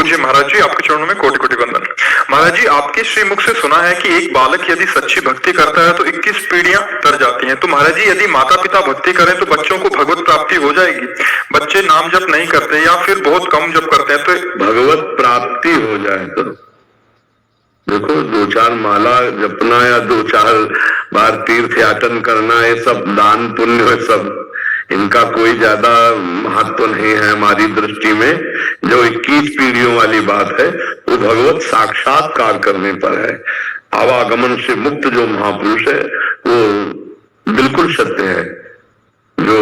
पूज्य महाराज जी, आपके चरणों में कोटि कोटि वंदन। महाराज जी, आपके श्रीमुख से सुना है कि एक बालक यदि सच्ची भक्ति करता है तो 21 पीढ़ियां तर जाती हैं। तो महाराज जी, यदि माता पिता भक्ति करें तो बच्चों को भगवत प्राप्ति हो जाएगी? बच्चे नाम जप नहीं करते या फिर बहुत कम जप करते हैं तो भगवत प्राप्ति हो जाए तो देखो, 2-4 माला जपना या 2-4 बार तीर्थ याटन करना, ये सब दान पुण्य है, सब इनका कोई ज्यादा महत्व नहीं है हमारी दृष्टि में। जो 21 पीढ़ियों वाली बात है वो भगवत साक्षात्कार करने पर है। आवागमन से मुक्त जो महापुरुष है वो बिल्कुल सत्य है। जो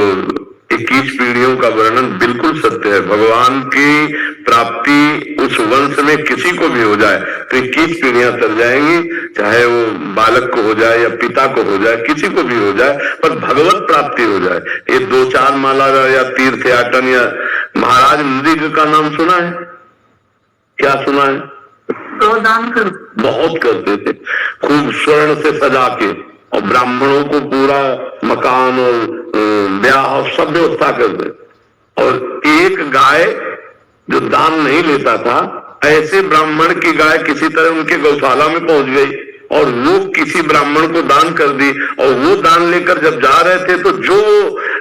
21 पीढ़ियों का वर्णन बिल्कुल सत्य है। भगवान की प्राप्ति उस वंश में किसी को भी हो जाए तो 21 पीढ़ियां तर जाएंगी, चाहे वो बालक को हो जाए या पिता को हो जाए, किसी को भी हो जाए, पर भगवत प्राप्ति हो जाए। ये 2-4 माला या तीर्थ याटन या महाराज नृग का नाम सुना है? क्या सुना है? तो दान कर बहुत करते थे, खूब स्वर्ण से सजा के, और ब्राह्मणों को पूरा मकान और ब्याह और सब व्यवस्था कर दे। और एक गाय जो दान नहीं लेता था, ऐसे ब्राह्मण की गाय किसी तरह उनके गौशाला में पहुंच गई और वो किसी ब्राह्मण को दान कर दी। और वो दान लेकर जब जा रहे थे तो जो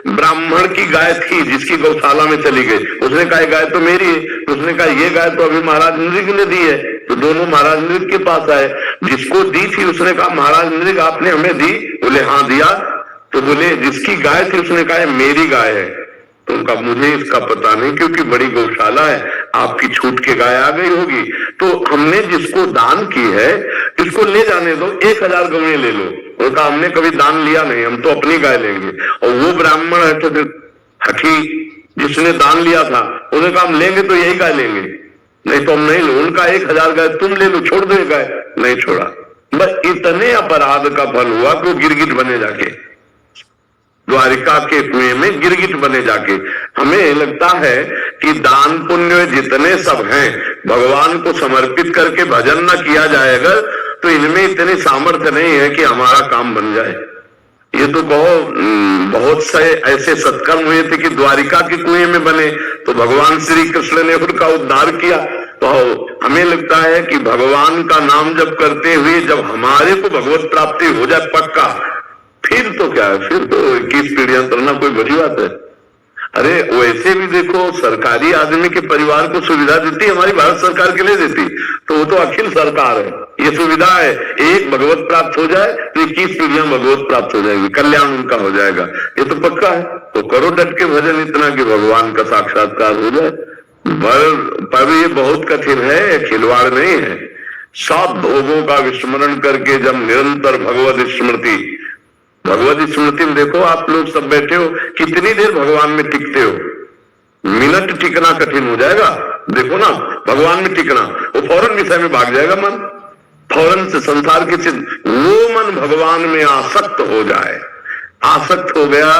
ब्राह्मण की गाय थी जिसकी गौशाला में चली गई, उसने कहा गाय तो मेरी है। उसने कहा ये गाय तो अभी महाराज नृग ने दी है। तो दोनों महाराज नृग के पास आए। जिसको दी थी उसने कहा महाराज नृग आपने हमें दी? बोले हाँ दिया। तो बोले जिसकी गाय थी उसने कहा मेरी गाय है। तो उनका मुझे इसका पता नहीं, क्योंकि बड़ी गौशाला है, आपकी छूट के गाय आ गई होगी। तो हमने जिसको दान की है इसको ले जाने दो, 1000 गवने ले लो। उनका हमने कभी दान लिया नहीं, हम तो अपनी गाय लेंगे। और वो ब्राह्मण हठी जिसने दान लिया था उन्होंने कहा हम लेंगे तो यही गाय लेंगे, नहीं तो हम नहीं लो। उनका 1000 गाय तुम ले लो, छोड़ दो गाय। नहीं छोड़ा। बस इतने अपराध का फल हुआ कि वो गिरगिट बने जाके, द्वारिका के कुएं में गिरगिट बने जाके। हमें लगता है कि दान पुण्य जितने सब हैं, भगवान को समर्पित करके भजन न किया जाएगा तो इनमें इतनी सामर्थ्य नहीं है कि हमारा काम बन जाए। ये तो बहुत से ऐसे सत्कर्म हुए थे कि द्वारिका के कुएं में बने, तो भगवान श्री कृष्ण ने उनका उद्धार किया। तो हमें लगता है कि भगवान का नाम जब करते हुए जब हमारे को भगवत प्राप्ति हो जाए पक्का, फिर तो क्या है, फिर तो 21 पीढ़ियां तरना कोई बड़ी बात है। अरे वैसे भी देखो, सरकारी आदमी के परिवार को सुविधा देती हमारी भारत सरकार के लिए देती, तो वो तो अखिल सरकार है। ये सुविधा है, एक भगवत प्राप्त हो जाए तो 21 पीढ़ियां भगवत प्राप्त हो जाएगी, कल्याण उनका हो जाएगा। ये तो पक्का है। तो करो डट के भजन इतना कि भगवान का साक्षात्कार हो जाए। पर ये बहुत कठिन है, खिलवाड़ नहीं है। सब भोगों का विस्मरण करके जब निरंतर भगवत स्मृति में देखो, आप लोग सब बैठे हो, कितनी देर भगवान में टिकते हो? मिनट टिकना कठिन हो जाएगा। देखो ना, भगवान में टिकना, वो फौरन विषय में भाग जाएगा मन, फौरन से संसार की चीज। वो मन भगवान में आसक्त हो जाए, आसक्त हो गया,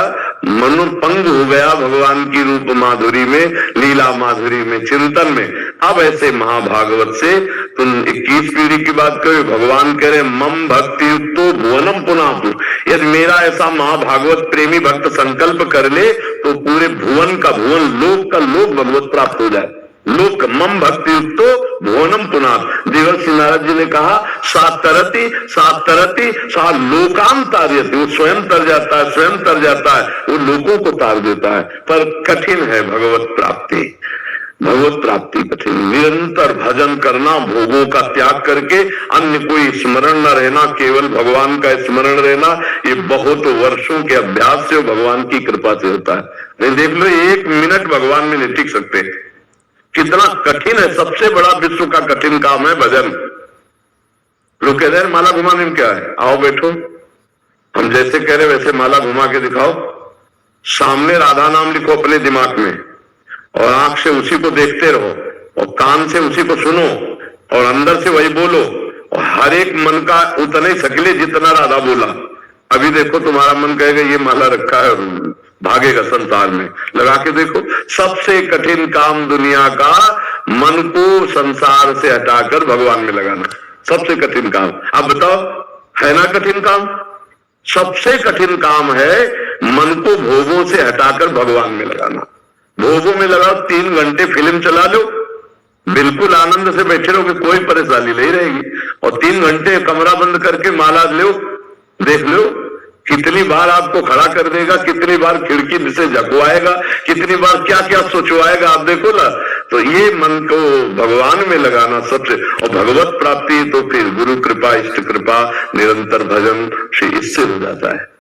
मनोपंग हो गया भगवान की रूप माधुरी में, लीला माधुरी में, चिंतन में। अब ऐसे महाभागवत से तुम 21 पीढ़ी की बात करो, भगवान कह रहे मम भक्ति युक्तो भुवनम पुनातु। यदि मेरा ऐसा महाभागवत प्रेमी भक्त संकल्प कर ले तो पूरे भुवन का भुवन, लोक का लोक भगवत प्राप्त हो जाए। लोक मम भक्ति युक्तो भुवनम पुनात। देवर्षि नारद जी ने कहा सातरति सा लोकाम तार्यति। वो स्वयं तर जाता है, स्वयं तर जाता है, वो लोगों को तार देता है। पर कठिन है भगवत प्राप्ति, भगवत प्राप्ति कठिन। निरंतर भजन करना, भोगों का त्याग करके अन्य कोई स्मरण न रहना, केवल भगवान का स्मरण रहना, ये बहुत वर्षों के अभ्यास से भगवान की कृपा से होता है। नहीं देख लो, 1 मिनट भगवान में नहीं टिक सकते, कितना कठिन है। सबसे बड़ा विश्व का कठिन काम है भजन। लोग कह रहे हैं माला घुमाने में क्या है, आओ बैठो, हम जैसे कह रहे वैसे माला घुमा के दिखाओ। सामने राधा नाम लिखो अपने दिमाग में, और आंख से उसी को देखते रहो, और कान से उसी को सुनो, और अंदर से वही बोलो, और हर एक मन का उतना ही सकले जितना राधा बोला। अभी देखो तुम्हारा मन कहेगा ये माला रखा है, भागेगा संसार में। लगा के देखो, सबसे कठिन काम दुनिया का मन को संसार से हटाकर भगवान में लगाना, सबसे कठिन काम। अब बताओ, है ना कठिन काम? सबसे कठिन काम है मन को भोगों से हटाकर भगवान में लगाना। भोगों में लगाओ, 3 घंटे फिल्म चला लो, बिल्कुल आनंद से बैठे रहोगे, कोई परेशानी नहीं रहेगी। और 3 घंटे कमरा बंद करके माला लो, देख लो कितनी बार आपको खड़ा कर देगा, कितनी बार खिड़की से झकवाएगा, कितनी बार क्या क्या सोचवाएगा, आप देखो ना। तो ये मन को भगवान में लगाना सबसे, और भगवत प्राप्ति तो फिर गुरु कृपा, इष्ट कृपा, निरंतर भजन से इससे हो जाता है।